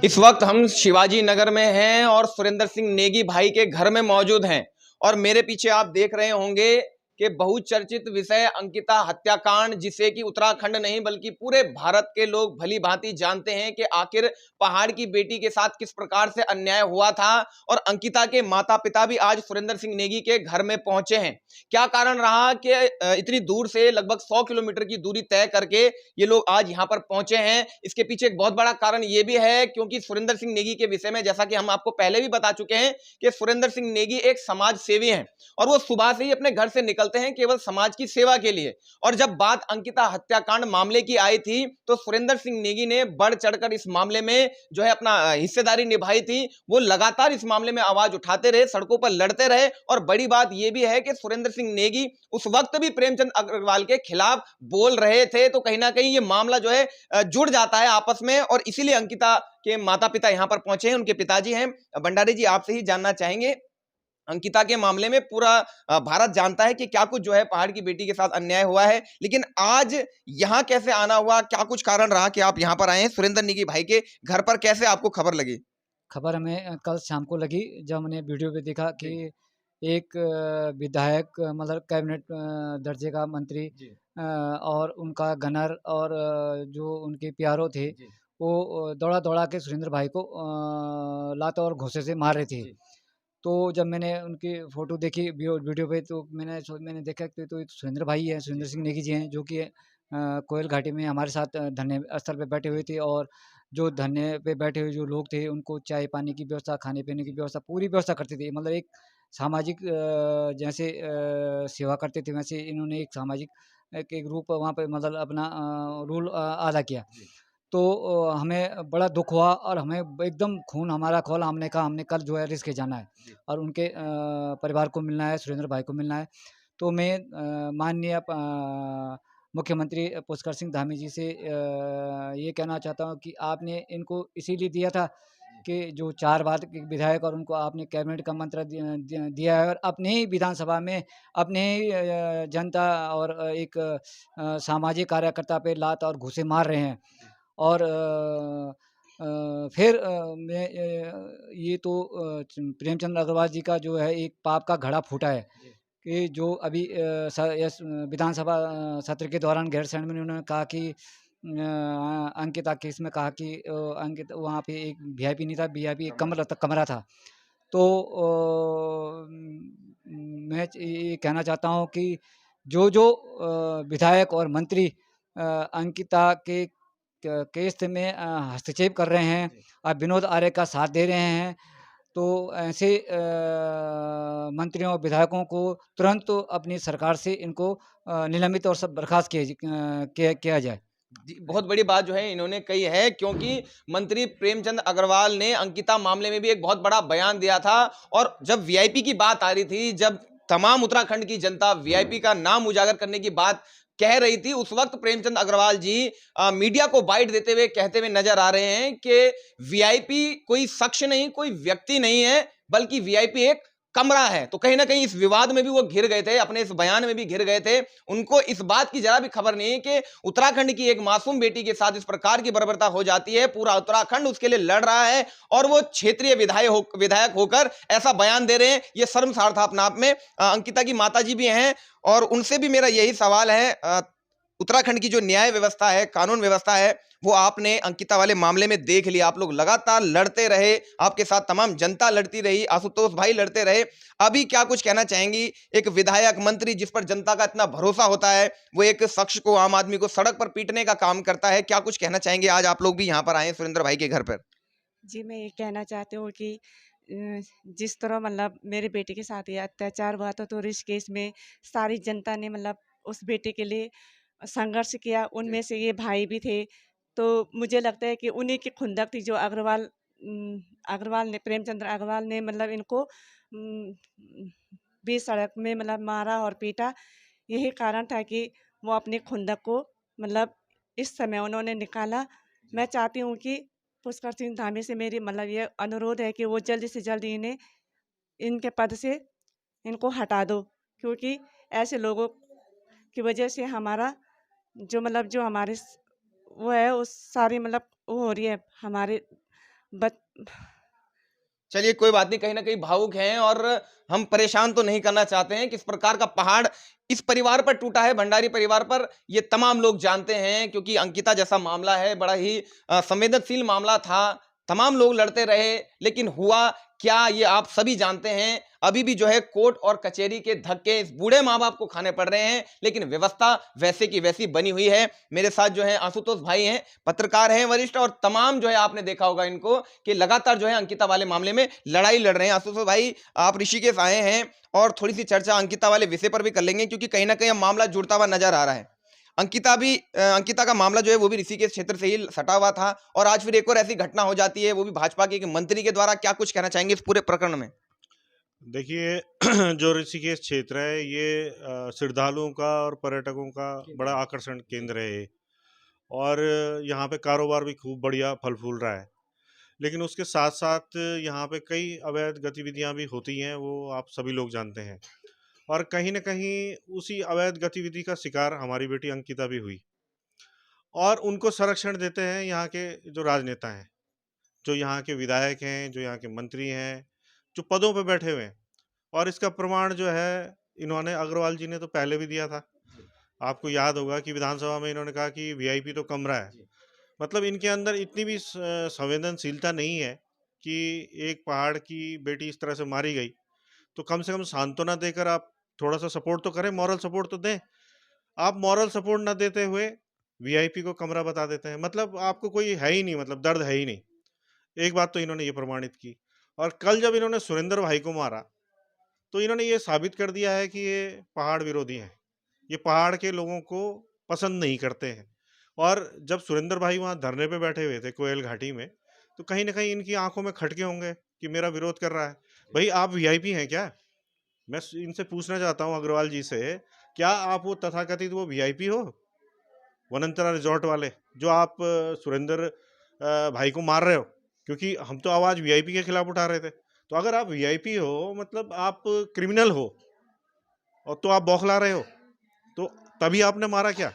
इस वक्त हम शिवाजी नगर में हैं और सुरेंद्र सिंह नेगी भाई के घर में मौजूद हैं और मेरे पीछे आप देख रहे होंगे कि बहुचर्चित विषय अंकिता हत्याकांड, जिसे कि उत्तराखंड नहीं बल्कि पूरे भारत के लोग भली भांति जानते हैं कि आखिर पहाड़ की बेटी के साथ किस प्रकार से अन्याय हुआ था। और अंकिता के माता पिता भी आज सुरेंद्र सिंह नेगी के घर में पहुंचे हैं। क्या कारण रहा कि इतनी दूर से लगभग 100 किलोमीटर की दूरी तय करके ये लोग आज यहां पर पहुंचे हैं? इसके पीछे एक बहुत बड़ा कारण ये भी है क्योंकि सुरेंद्र सिंह नेगी के विषय में जैसा कि हम आपको पहले भी बता चुके हैं कि सुरेंद्र सिंह नेगी एक समाज सेवी हैं और वो सुबह से ही अपने घर से निकलते हैं केवल समाज की सेवा के लिए। और जब बात अंकिता हत्याकांड मामले की आई थी तो सुरेंद्र सिंह नेगी ने बढ़ चढ़कर इस मामले में जो है अपना हिस्सेदारी निभाई थी। वो लगातार इस मामले में आवाज उठाते रहे, सड़कों पर लड़ते रहे। और बड़ी बात यह भी है कि सुरेंद्र सिंह नेगी उस वक्त भी प्रेमचंद अग्रवाल के खिलाफ बोल रहे थे। तो कहीं ना कहीं ये मामला जो है जुड़ जाता है आपस में और इसीलिए अंकिता के माता पिता यहां पर पहुंचे हैं। उनके पिताजी हैं भंडारी जी, आपसे ही जानना चाहेंगे, अंकिता के मामले में पूरा भारत जानता है कि क्या कुछ जो है पहाड़ की बेटी के साथ अन्याय हुआ है, लेकिन आज यहां कैसे आना हुआ? क्या कुछ कारण रहा कि आप यहां पर आए हैं? सुरेंद्र नेगी भाई के घर पर कैसे आपको खबर लगी? खबर हमें कल शाम को लगी, जब हमने वीडियो पे देखा कि एक विधायक, मतलब कैबिनेट दर्जे का मंत्री, जी और उनका गनर और जो उनके प्यारो थे, जी वो दौड़ा-दौड़ा के सुरेंद्र भाई को लात और घूंसे से मार रहे थे। जी तो जब मैंने उनकी फ़ोटो देखी वीडियो पे, तो मैंने देखा कि तो ये तो सुरेंद्र भाई हैं, सुरेंद्र जी सिंह नेगी जी हैं, जो कि कोयल घाटी में हमारे साथ धरने स्थल पे बैठे हुए थे। और जो धरने पे बैठे हुए जो लोग थे, उनको चाय-पानी की व्यवस्था, खाने-पीने की व्यवस्था, पूरी व्यवस्था करते थे। मतलब एक सामाजिक जैसे सेवा करते थे, वैसे इन्होंने एक सामाजिक एक एक रूप वहाँ पे मतलब अपना रोल अदा किया। जी तो हमें बड़ा दुःख हुआ और हमें एकदम खून हमारा खौला। हमने कहा हमने कल जो है रिस्क के जाना है जी और उनके परिवार को मिलना है, सुरेंद्र भाई को मिलना है। तो मैं माननीय मुख्यमंत्री पुष्कर सिंह धामी जी से ये कहना चाहता हूँ कि आपने इनको इसीलिए दिया था कि जो 4 वार्ड के विधायक, और उनको आपने कैबिनेट का मंत्र दिया है, और अपने ही विधानसभा में अपने ही जनता और एक सामाजिक कार्यकर्ता पे लात और घूंसे मार रहे हैं। जी और फिर ये तो प्रेमचंद अग्रवाल जी का जो है एक पाप का घड़ा फूटा है जी कि जो अभी विधानसभा सत्र के दौरान गैरसैंण में उन्होंने कहा कि अंकिता केस में कहा कि अंकित वहाँ पे एक वीआईपी नहीं था, वीआईपी एक कमरा था। तो मैं ये कहना चाहता हूँ कि जो विधायक और मंत्री अंकिता के केस में हस्तक्षेप कर रहे हैं जी और विनोद आर्य का साथ दे रहे हैं, तो ऐसे मंत्रियों और विधायकों को तुरंत तो अपनी सरकार से इनको निलंबित और सब बर्खास्त किया जाए। जी, बहुत बड़ी बात जो है इन्होंने कही है क्योंकि मंत्री प्रेमचंद अग्रवाल ने अंकिता मामले में भी एक बहुत बड़ा बयान दिया था। और जब वीआईपी की बात आ रही थी, जब तमाम उत्तराखंड की जनता वीआईपी का नाम उजागर करने की बात कह रही थी, उस वक्त प्रेमचंद अग्रवाल जी मीडिया को बाइट देते हुए कहते हुए नजर आ रहे हैं कि वीआईपी कोई शख्स नहीं, कोई व्यक्ति नहीं है, बल्कि वीआईपी एक कमरा है। तो कहीं ना कहीं इस विवाद में भी वो घिर गए थे, अपने इस बयान में भी घिर गए थे। उनको इस बात की जरा भी खबर नहीं है कि उत्तराखंड की एक मासूम बेटी के साथ इस प्रकार की बर्बरता हो जाती है। पूरा उत्तराखंड उसके लिए लड़ रहा है और वो क्षेत्रीय विधायक होकर ऐसा बयान दे रहे हैं। ये शर्मसार था अपने आप में। अंकिता की माताजी भी हैं और उनसे भी मेरा यही सवाल है। उत्तराखंड की जो न्याय व्यवस्था है, कानून व्यवस्था है, वो आपने अंकिता वाले मामले में देख लिया। आप लोग लगातार लड़ते रहे, आपके साथ तमाम जनता लड़ती रही, आशुतोष भाई लड़ते रहे। अभी क्या कुछ कहना चाहेंगी? एक विधायक मंत्री जिस पर जनता का इतना भरोसा होता है, वो एक शख्स को, आम आदमी को सड़क पर पीटने का काम करता है। क्या कुछ कहना चाहेंगे? आज आप लोग भी यहाँ पर आए सुरेंद्र भाई के घर पर। जी, मैं ये कहना चाहती हूँ कि जिस तरह मतलब मेरे बेटे के साथ ये अत्याचार हुआ था, तो इस केस में सारी जनता ने मतलब उस बेटे के लिए संघर्ष किया। जी उनमें से ये भाई भी थे। तो मुझे लगता है कि उन्हीं की खुंदक थी जो अग्रवाल ने, प्रेमचंद्र अग्रवाल ने मतलब इनको उम, बीच सड़क में मतलब मारा और पीटा। यही कारण था कि वो अपनी खुंदक को मतलब इस समय उन्होंने निकाला। जी मैं चाहती हूँ कि पुष्कर सिंह धामी से मेरी मतलब ये अनुरोध है कि वो जल्दी से जल्दी इन्हें इनके पद से इनको हटा दो, क्योंकि ऐसे लोगों की वजह से हमारा जो मतलब जो हमारे वो है उस सारी मतलब वो हो रही है हमारे बच चलिए कोई बात नहीं, कहीं ना कहीं भावुक हैं और हम परेशान तो नहीं करना चाहते हैं। किस प्रकार का पहाड़ इस परिवार पर टूटा है, भंडारी परिवार पर, ये तमाम लोग जानते हैं, क्योंकि अंकिता जैसा मामला है, बड़ा ही संवेदनशील मामला था। तमाम लोग लड़ते रहे, लेकिन हुआ क्या ये आप सभी जानते हैं। अभी भी जो है कोर्ट और कचहरी के धक्के इस बूढ़े माँ बाप को खाने पड़ रहे हैं, लेकिन व्यवस्था वैसे की वैसी बनी हुई है। मेरे साथ जो है आशुतोष भाई हैं, पत्रकार हैं वरिष्ठ, और तमाम जो है आपने देखा होगा इनको कि लगातार जो है अंकिता वाले मामले में लड़ाई लड़ रहे हैं। आशुतोष भाई, आप ऋषिकेश आए हैं और थोड़ी सी चर्चा अंकिता वाले विषय पर भी कर लेंगे, क्योंकि कहीं ना कहीं अब मामला जुड़ता हुआ नजर आ रहा है। अंकिता का मामला जो है वो भी ऋषिकेश क्षेत्र से ही सटा हुआ था, और आज फिर एक और ऐसी घटना हो जाती है, वो भी भाजपा के एक मंत्री के द्वारा। क्या कुछ कहना चाहेंगे इस पूरे प्रकरण में? देखिए जो ऋषिकेश क्षेत्र है ये श्रद्धालुओं का और पर्यटकों का बड़ा आकर्षण केंद्र है ये, और यहाँ पे कारोबार भी खूब बढ़िया फल फूल रहा है। लेकिन उसके साथ साथ यहाँ पे कई अवैध गतिविधियाँ भी होती हैं, वो आप सभी लोग जानते हैं। और कहीं न कहीं उसी अवैध गतिविधि का शिकार हमारी बेटी अंकिता भी हुई, और उनको संरक्षण देते हैं यहाँ के जो राजनेता हैं, जो यहाँ के विधायक हैं, जो यहाँ के मंत्री हैं, जो पदों पे बैठे हुए हैं। और इसका प्रमाण जो है इन्होंने, अग्रवाल जी ने तो पहले भी दिया था। आपको याद होगा कि विधानसभा में इन्होंने कहा कि वीआईपी तो कमरा है। मतलब इनके अंदर इतनी भी संवेदनशीलता नहीं है कि एक पहाड़ की बेटी इस तरह से मारी गई तो कम से कम सांत्वना देकर आप थोड़ा सा सपोर्ट तो करें, मॉरल सपोर्ट तो दें। आप मॉरल सपोर्ट ना देते हुए वीआईपी को कमरा बता देते हैं, मतलब आपको कोई है ही नहीं, मतलब दर्द है ही नहीं। एक बात तो इन्होंने ये प्रमाणित की। और कल जब इन्होंने सुरेंद्र भाई को मारा तो इन्होंने ये साबित कर दिया है कि ये पहाड़ विरोधी हैं, ये पहाड़ के लोगों को पसंद नहीं करते हैं। और जब सुरेंद्र भाई वहाँ धरने पे बैठे हुए थे कोयल घाटी में, तो कहीं ना कहीं इनकी आंखों में खटके होंगे कि मेरा विरोध कर रहा है। भाई आप वीआईपी हैं क्या? मैं इनसे पूछना चाहता हूँ अग्रवाल जी से, क्या आप वो तथाकथित वो वीआईपी हो, वनंतरा रिजॉर्ट वाले, जो आप सुरेंद्र भाई को मार रहे हो? क्योंकि हम तो आवाज वीआईपी के खिलाफ उठा रहे थे। तो अगर आप वीआईपी हो मतलब आप क्रिमिनल हो, और तो आप बौखला रहे हो, तो तभी आपने मारा क्या?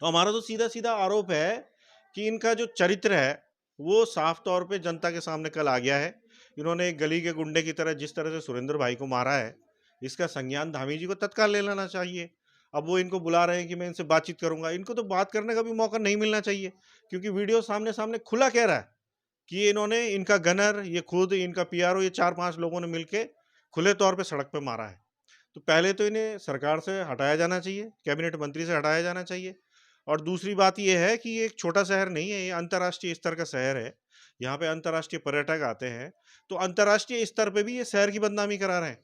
तो हमारा तो सीधा सीधा आरोप है कि इनका जो चरित्र है वो साफ तौर पे जनता के सामने कल आ गया है। इन्होंने एक गली के गुंडे की तरह जिस तरह से सुरेंद्र भाई को मारा है, इसका संज्ञान धामी जी को तत्काल ले लेना चाहिए। अब वो इनको बुला रहे हैं कि मैं इनसे बातचीत करूंगा, इनको तो बात करने का भी मौका नहीं मिलना चाहिए, क्योंकि वीडियो सामने सामने खुला कह रहा है कि इन्होंने, इनका गनर, ये खुद, इनका पीआरओ, ये 4-5 लोगों ने मिलके खुले तौर पे सड़क पे मारा है। तो पहले तो इन्हें सरकार से हटाया जाना चाहिए, कैबिनेट मंत्री से हटाया जाना चाहिए। और दूसरी बात ये है कि ये एक छोटा शहर नहीं है, ये अंतर्राष्ट्रीय स्तर का शहर है। यहाँ पे अंतर्राष्ट्रीय पर्यटक आते हैं, तो अंतर्राष्ट्रीय स्तर पे भी ये शहर की बदनामी करा रहे हैं।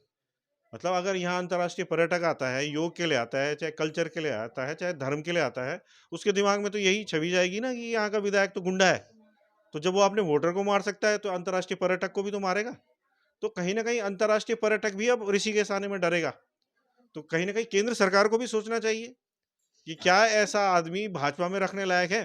मतलब अगर यहाँ अंतर्राष्ट्रीय पर्यटक आता है, योग के लिए आता है, चाहे कल्चर के लिए आता है, चाहे धर्म के लिए आता है, उसके दिमाग में तो यही छवि जाएगी ना कि यहाँ का विधायक तो गुंडा है। तो जब वो अपने वोटर को मार सकता है तो अंतर्राष्ट्रीय पर्यटक को भी तो मारेगा। तो कहीं ना कहीं अंतर्राष्ट्रीय पर्यटक भी अब ऋषिकेश आने में डरेगा। तो कहीं ना कहीं केंद्र सरकार को भी सोचना चाहिए कि क्या ऐसा आदमी भाजपा में रखने लायक है।